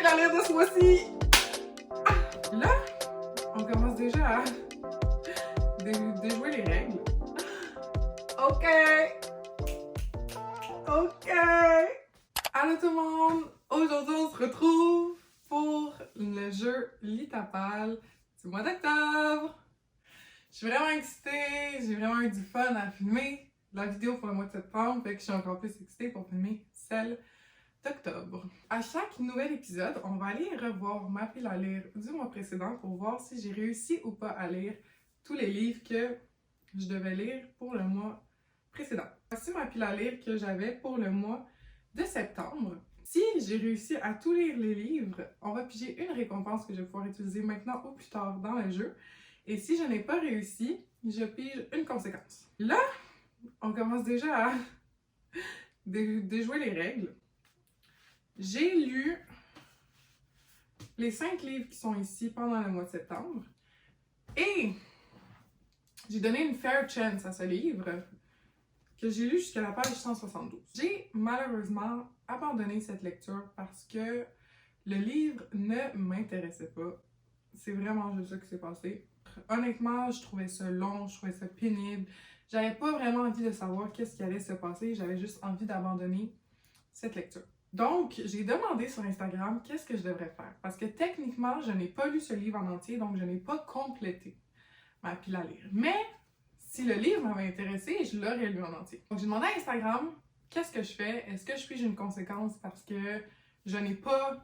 à lire de ce mois-ci. Là, on commence déjà à déjouer les règles. OK. Allô tout le monde! Aujourd'hui, on se retrouve pour le jeu Litapal du mois d'octobre. Je suis vraiment excitée, j'ai vraiment eu du fun à filmer la vidéo pour le mois de septembre, fait que je suis encore plus excitée pour filmer celle d'octobre. À chaque nouvel épisode, on va aller revoir ma pile à lire du mois précédent pour voir si j'ai réussi ou pas à lire tous les livres que je devais lire pour le mois précédent. Voici ma pile à lire que j'avais pour le mois de septembre. Si j'ai réussi à tout lire les livres, on va piger une récompense que je vais pouvoir utiliser maintenant ou plus tard dans le jeu. Et si je n'ai pas réussi, je pige une conséquence. Là, on commence déjà à déjouer les règles. J'ai lu les 5 livres qui sont ici pendant le mois de septembre. Et j'ai donné une fair chance à ce livre que j'ai lu jusqu'à la page 172. J'ai malheureusement abandonné cette lecture parce que le livre ne m'intéressait pas. C'est vraiment juste ça qui s'est passé. Honnêtement, je trouvais ça long, je trouvais ça pénible. J'avais pas vraiment envie de savoir qu'est-ce qui allait se passer, j'avais juste envie d'abandonner cette lecture. Donc, j'ai demandé sur Instagram qu'est-ce que je devrais faire. Parce que techniquement, je n'ai pas lu ce livre en entier, donc je n'ai pas complété ma pile à lire. Mais si le livre m'avait intéressé, je l'aurais lu en entier. Donc, j'ai demandé à Instagram qu'est-ce que je fais. Est-ce que je pige une conséquence parce que je n'ai pas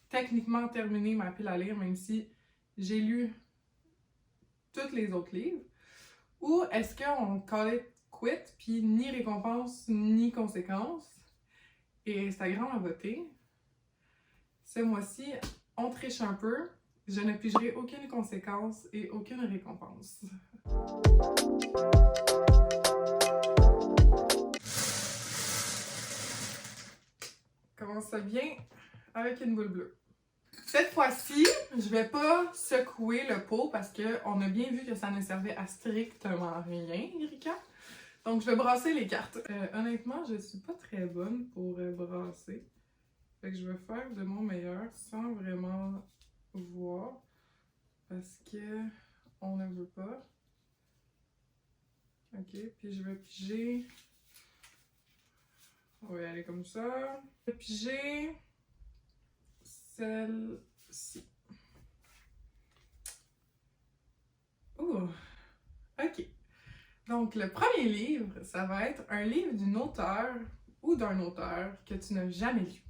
techniquement terminé ma pile à lire, même si j'ai lu tous les autres livres? Ou est-ce qu'on call it quit, puis ni récompense ni conséquence? Et Instagram a voté. Ce mois-ci, on triche un peu. Je ne pigerai aucune conséquence et aucune récompense. Commence ça bien avec une boule bleue. Cette fois-ci, je vais pas secouer le pot parce qu'on a bien vu que ça ne servait à strictement rien, Erika. Donc, je vais brasser les cartes. Honnêtement, je suis pas très bonne pour brasser. Fait que je vais faire de mon meilleur sans vraiment voir parce que on ne veut pas. Ok, puis je vais piger. On va y aller comme ça. Je vais piger celle-ci. Ouh, ok. Donc, le premier livre, ça va être un livre d'une auteure ou d'un auteur que tu n'as jamais lu.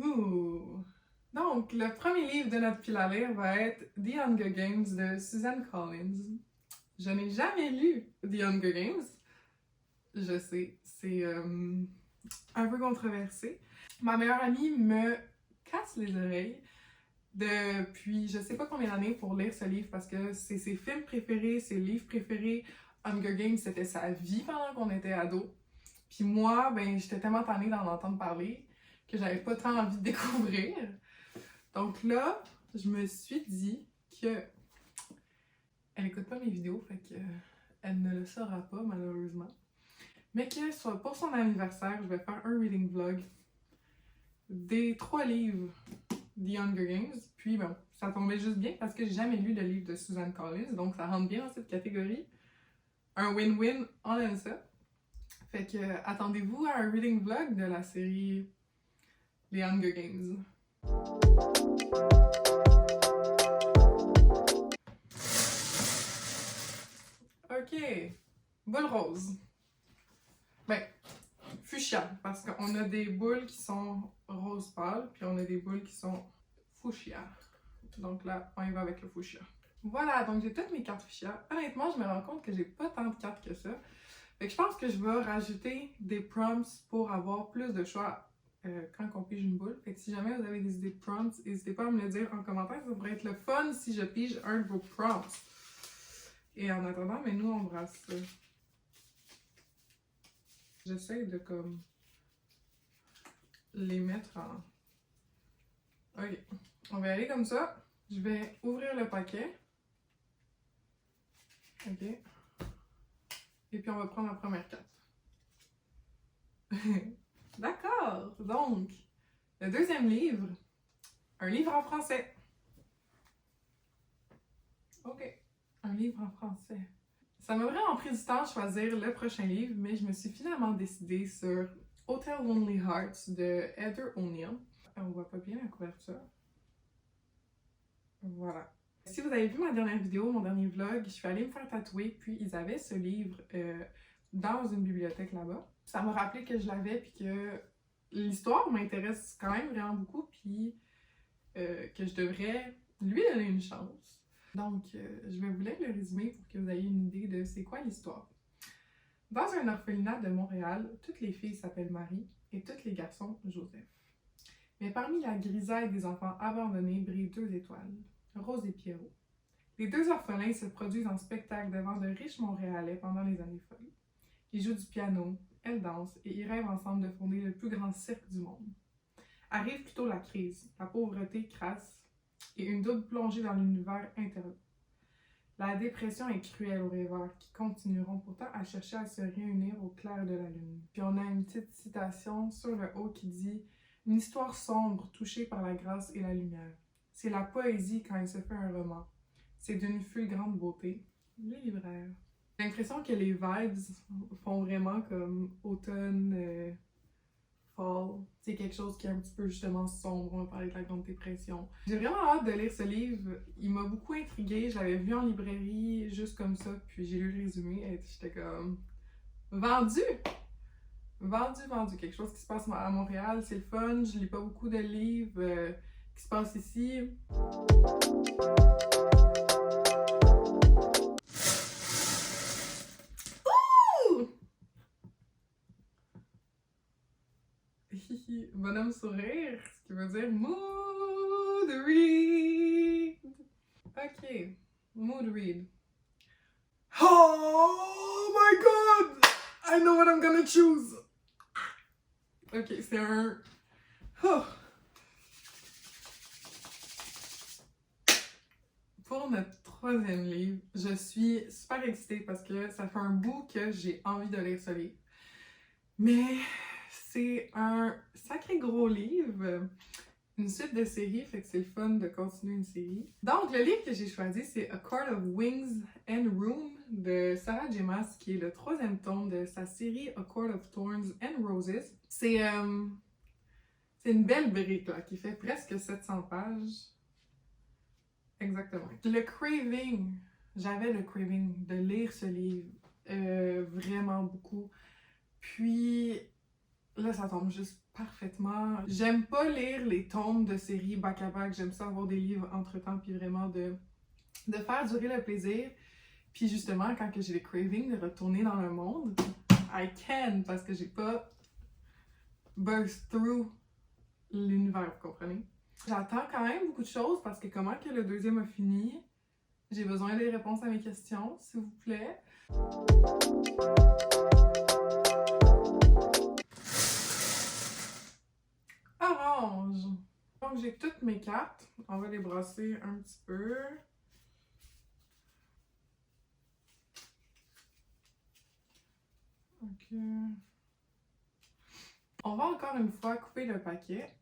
Ouh! Donc, le premier livre de notre pile à lire va être The Hunger Games de Suzanne Collins. Je n'ai jamais lu The Hunger Games. Je sais, c'est un peu controversé. Ma meilleure amie me casse les oreilles depuis je sais pas combien d'années pour lire ce livre parce que c'est ses films préférés, ses livres préférés. Hunger Games, c'était sa vie pendant qu'on était ados. Puis moi, ben, j'étais tellement tannée d'en entendre parler que j'avais pas tant envie de découvrir. Donc là, je me suis dit que elle écoute pas mes vidéos, fait que elle ne le saura pas malheureusement. Mais que soit pour son anniversaire, je vais faire un reading vlog des 3 livres The Hunger Games. Puis bon, ça tombait juste bien parce que j'ai jamais lu le livre de Suzanne Collins, donc ça rentre bien dans cette catégorie. Un win-win, on aime ça. Fait que attendez-vous à un reading vlog de la série Les Hunger Games. Ok, boule rose. Ben, fuchsia, parce qu'on a des boules qui sont rose pâle, puis on a des boules qui sont fuchsia. Donc là, on y va avec le fuchsia. Voilà, donc j'ai toutes mes cartes fuchsia. Honnêtement, je me rends compte que j'ai pas tant de cartes que ça. Fait que je pense que je vais rajouter des prompts pour avoir plus de choix quand on pige une boule. Fait que si jamais vous avez des idées de prompts, n'hésitez pas à me le dire en commentaire. Ça pourrait être le fun si je pige un de vos prompts. Et en attendant, mais nous on brasse ça. J'essaie de comme les mettre en... Ok, on va aller comme ça. Je vais ouvrir le paquet. Ok. Et puis on va prendre la première carte. D'accord, donc Le deuxième livre, un livre en français. OK, un livre en français. Ça m'a vraiment pris du temps de choisir le prochain livre, mais je me suis finalement décidée sur Hotel Lonely Hearts de Heather O'Neill. On voit pas bien la couverture. Voilà. Si vous avez vu ma dernière vidéo, mon dernier vlog, je suis allée me faire tatouer, puis ils avaient ce livre dans une bibliothèque là-bas. Ça m'a rappelé que je l'avais, puis que l'histoire m'intéresse quand même vraiment beaucoup, puis que je devrais lui donner une chance. Donc, je vais vous lire le résumé pour que vous ayez une idée de c'est quoi l'histoire. Dans un orphelinat de Montréal, toutes les filles s'appellent Marie et tous les garçons Joseph. Mais parmi la grisaille des enfants abandonnés brillent deux étoiles, Rose et Pierrot. Les deux orphelins se produisent en spectacle devant de riches Montréalais pendant les années folles. Ils jouent du piano, elles dansent et ils rêvent ensemble de fonder le plus grand cirque du monde. Arrive plutôt la crise, la pauvreté crasse et une double plongée dans l'univers intérieur. La dépression est cruelle aux rêveurs qui continueront pourtant à chercher à se réunir au clair de la lune. Puis on a une petite citation sur le haut qui dit « Une histoire sombre touchée par la grâce et la lumière. C'est la poésie quand elle se fait un roman. C'est d'une fulgurante beauté. » Les libraires. J'ai l'impression que les vibes font vraiment comme automne, fall. C'est quelque chose qui est un petit peu justement sombre. On va parler de la Grande Dépression. J'ai vraiment hâte de lire ce livre. Il m'a beaucoup intriguée. Je l'avais vu en librairie juste comme ça, puis j'ai lu le résumé et j'étais comme vendu! Vendu, vendu. Quelque chose qui se passe à Montréal, c'est le fun. Je lis pas beaucoup de livres qui se passent ici. Bonhomme sourire, ce qui veut dire mood read. Ok, mood read. Oh my god! I know what I'm gonna choose! Ok, c'est un... Oh. Pour notre troisième livre, je suis super excitée parce que ça fait un bout que j'ai envie de lire ce livre. Mais c'est un sacré gros livre, une suite de séries, fait que c'est le fun de continuer une série. Donc, le livre que j'ai choisi, c'est A Court of Wings and Runes de Sarah J. Maas, qui est le troisième tome de sa série A Court of Thorns and Roses. C'est une belle brique, là, qui fait presque 700 pages. Exactement. Le craving, j'avais le craving de lire ce livre vraiment beaucoup. Puis là, ça tombe juste parfaitement. J'aime pas lire les tomes de séries back-à-back. J'aime ça avoir des livres entre-temps, puis vraiment de faire durer le plaisir. Puis justement, quand j'ai le craving de retourner dans le monde, I can, parce que j'ai pas burst through l'univers, vous comprenez? J'attends quand même beaucoup de choses parce que comment que le deuxième a fini, j'ai besoin des réponses à mes questions, s'il vous plaît. Orange. Donc j'ai toutes mes cartes. On va les brasser un petit peu. Ok. On va encore une fois couper le paquet.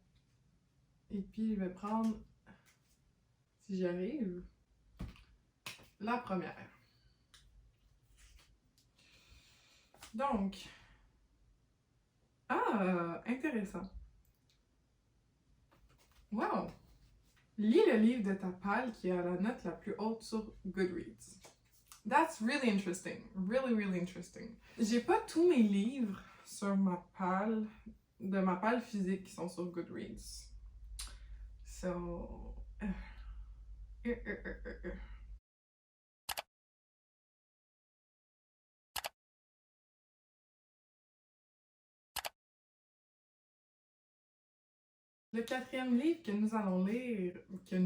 Et puis, je vais prendre, si j'y arrive, la première. Donc, intéressant. Wow! Lis le livre de ta palle qui a la note la plus haute sur Goodreads. That's really interesting. Really, really interesting. J'ai pas tous mes livres sur ma palle, de ma palle physique qui sont sur Goodreads. So... Le quatrième livre que nous allons lire, que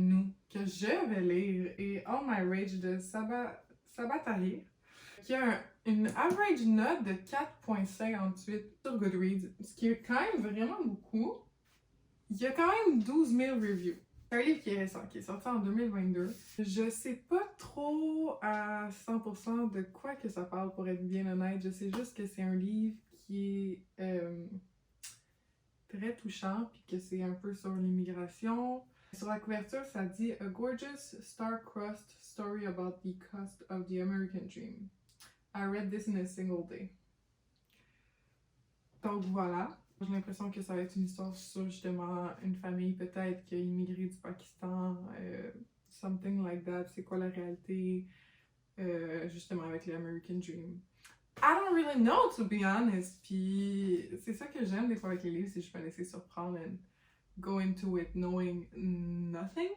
je vais lire, est All My Rage de Sabaa Tahir, qui a une average note de 4.58 sur Goodreads, ce qui est quand même vraiment beaucoup. Il y a quand même 12 000 reviews. C'est un livre qui est récent, qui est sorti en 2022. Je sais pas trop à 100% de quoi que ça parle, pour être bien honnête. Je sais juste que c'est un livre qui est très touchant, puis que c'est un peu sur l'immigration. Sur la couverture, ça dit A gorgeous star-crossed story about the cost of the American dream. I read this in a single day. Donc voilà. J'ai l'impression que ça va être une histoire sur justement une famille peut-être qui a immigré du Pakistan, something like that. C'est quoi la réalité, justement avec l'American Dream. I don't really know, to be honest. Puis c'est ça que j'aime des fois avec les livres, c'est que je peux laisser surprendre and go into it knowing nothing.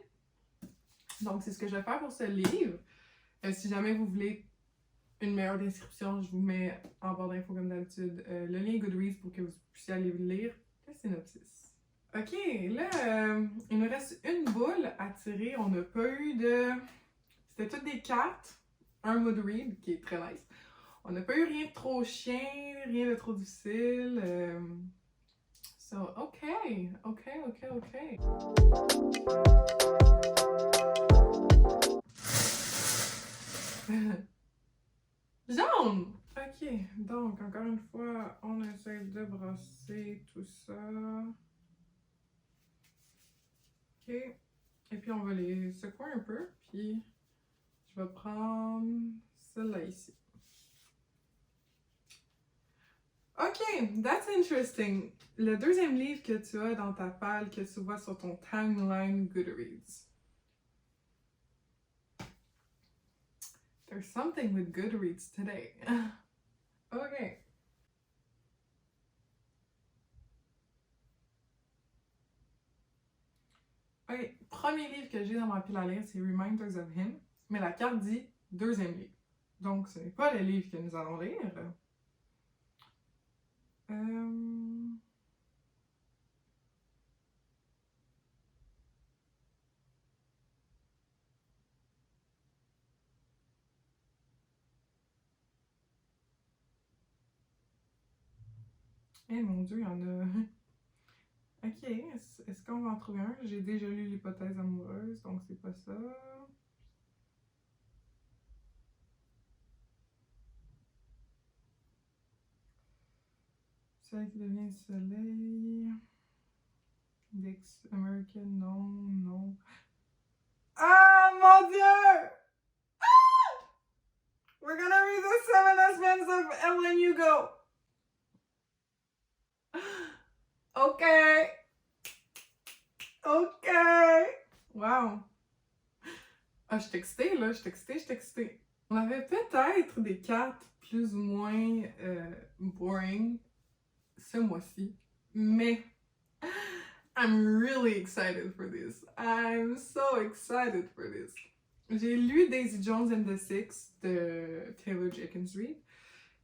Donc c'est ce que je vais faire pour ce livre. Si jamais vous voulez une meilleure description, je vous mets en barre d'infos comme d'habitude le lien Goodreads pour que vous puissiez aller lire le synopsis. Ok, là, il nous reste une boule à tirer. On n'a pas eu de... C'était toutes des cartes, un mood read qui est très nice. On n'a pas eu rien de trop chien, rien de trop difficile. So, ok. Jaune! Ok, donc encore une fois, on essaie de brosser tout ça. Ok, et puis on va les secouer un peu, puis je vais prendre celle-là ici. Ok, that's interesting. Le deuxième livre que tu as dans ta palle, que tu vois sur ton timeline Goodreads. There's something with Goodreads today. Ok. Ok, premier livre que j'ai dans ma pile à lire, c'est Reminders of Him, mais la carte dit deuxième livre. Donc, ce n'est pas le livre que nous allons lire. Eh mon Dieu, il y en a. Ok, est-ce qu'on va en trouver un? J'ai déjà lu l'hypothèse amoureuse, donc c'est pas ça. Celle qui devient soleil. Dex American, non. Ah mon Dieu! Ah! We're gonna read the 7 Husbands of Evelyn Hugo. Ok. Wow. Ah, je suis excitée, là. Je suis excitée. On avait peut-être des cartes plus ou moins boring ce mois-ci, mais I'm really excited for this. I'm so excited for this. J'ai lu Daisy Jones and the Six de Taylor Jenkins Reid.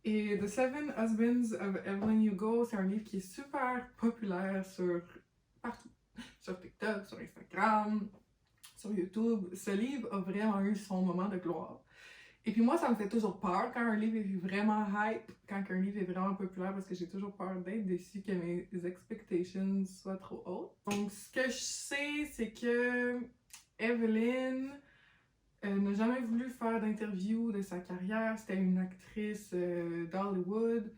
Et The Seven Husbands of Evelyn Hugo, c'est un livre qui est super populaire partout. Sur TikTok, sur Instagram, sur YouTube. Ce livre a vraiment eu son moment de gloire. Et puis moi, ça me fait toujours peur quand un livre est vraiment hype, quand un livre est vraiment populaire, parce que j'ai toujours peur d'être déçue, que mes expectations soient trop hautes. Donc, ce que je sais, c'est que Evelyn n'a jamais voulu faire d'interview de sa carrière. C'était une actrice d'Hollywood.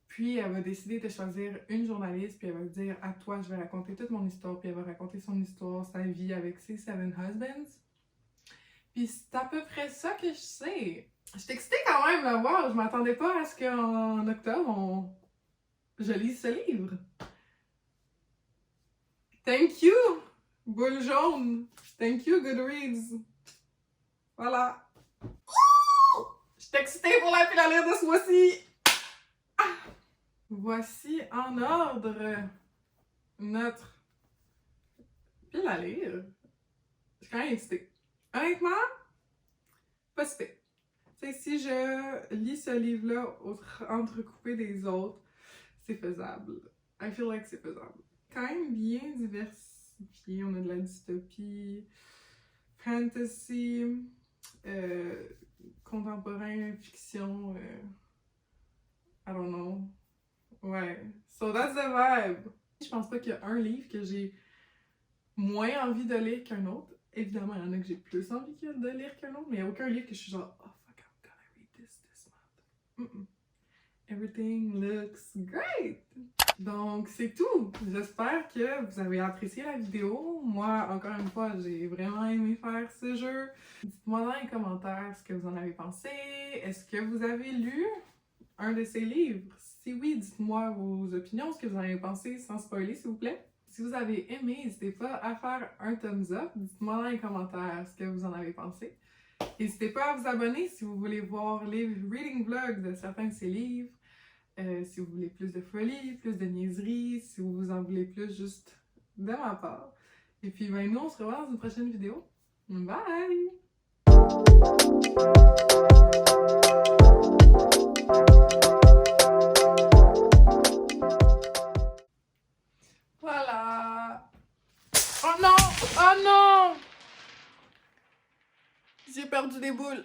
Puis, elle va décider de choisir une journaliste, puis elle va dire « À toi, je vais raconter toute mon histoire. » Puis elle va raconter son histoire, sa vie avec ses 7 husbands. Puis c'est à peu près ça que je sais. J'étais excitée quand même de voir. Je m'attendais pas à ce qu'en octobre, je lise ce livre. Thank you, boule jaune. Thank you, Goodreads. Voilà. J'étais excitée pour la pile à lire de ce mois-ci. Ah! Voici en ordre notre pile à lire. Je suis quand même excitée. Honnêtement, pas si pire. Tu sais, si je lis ce livre-là entrecoupé des autres, c'est faisable. I feel like c'est faisable. Quand même bien diversifié. On a de la dystopie, fantasy, contemporain, fiction, I don't know. Ouais. So that's the vibe. Je pense pas qu'il y a un livre que j'ai moins envie de lire qu'un autre. Évidemment, il y en a que j'ai plus envie de lire qu'un autre, mais il n'y a aucun livre que je suis genre, oh fuck, I'm gonna read this month. Everything looks great! Donc, c'est tout. J'espère que vous avez apprécié la vidéo. Moi, encore une fois, j'ai vraiment aimé faire ce jeu. Dites-moi dans les commentaires ce que vous en avez pensé. Est-ce que vous avez lu un de ces livres? Si oui, dites-moi vos opinions, ce que vous en avez pensé, sans spoiler, s'il vous plaît. Si vous avez aimé, n'hésitez pas à faire un thumbs up. Dites-moi dans les commentaires ce que vous en avez pensé. N'hésitez pas à vous abonner si vous voulez voir les reading vlogs de certains de ces livres. Si vous voulez plus de folie, plus de niaiserie, si vous en voulez plus juste de ma part. Et puis, ben, nous, on se revoit dans une prochaine vidéo. Bye! Voilà! Oh non! Oh non! J'ai perdu des boules!